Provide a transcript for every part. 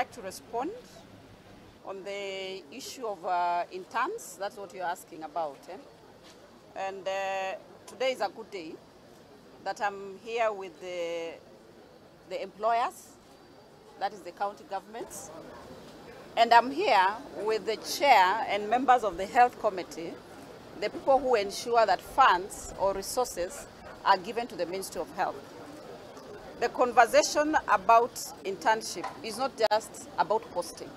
like to respond on the issue of interns. That's what you're asking about. And today is a good day that I'm here with the employers, that is the county governments. And I'm here with the chair and members of the health committee, the people who ensure that funds or resources are given to the Ministry of Health. The conversation about internship is not just about posting.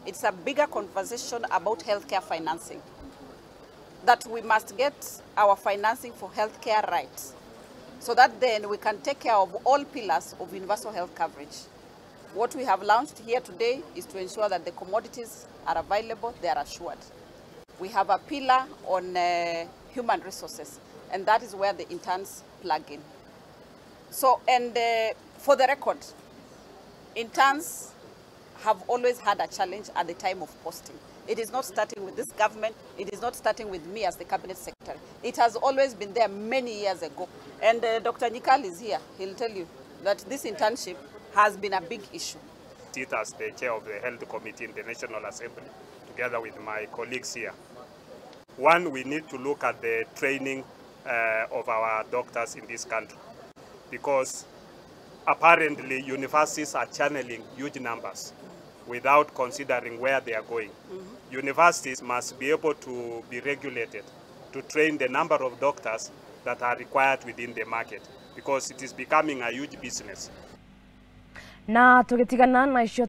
It's a bigger conversation about healthcare financing. That we must get our financing for healthcare right, so that then we can take care of all pillars of universal health coverage. What we have launched here today is to ensure that the commodities are available, they are assured. We have a pillar on human resources, and that is where the interns plug in. So, and for the record, interns have always had a challenge at the time of posting. It is not starting with this government, it is not starting with me as the cabinet secretary. It has always been there many years ago. And Dr. Nikal is here, he'll tell you that this internship has been a big issue. Sit as the chair of the health committee in the National Assembly, together with my colleagues here. One, we need to look at the training of our doctors in this country, because apparently universities are channeling huge numbers without considering where they are going. Universities must be able to be regulated to train the number of doctors that are required within the market, because it is becoming a huge business. Na tugitigana na icio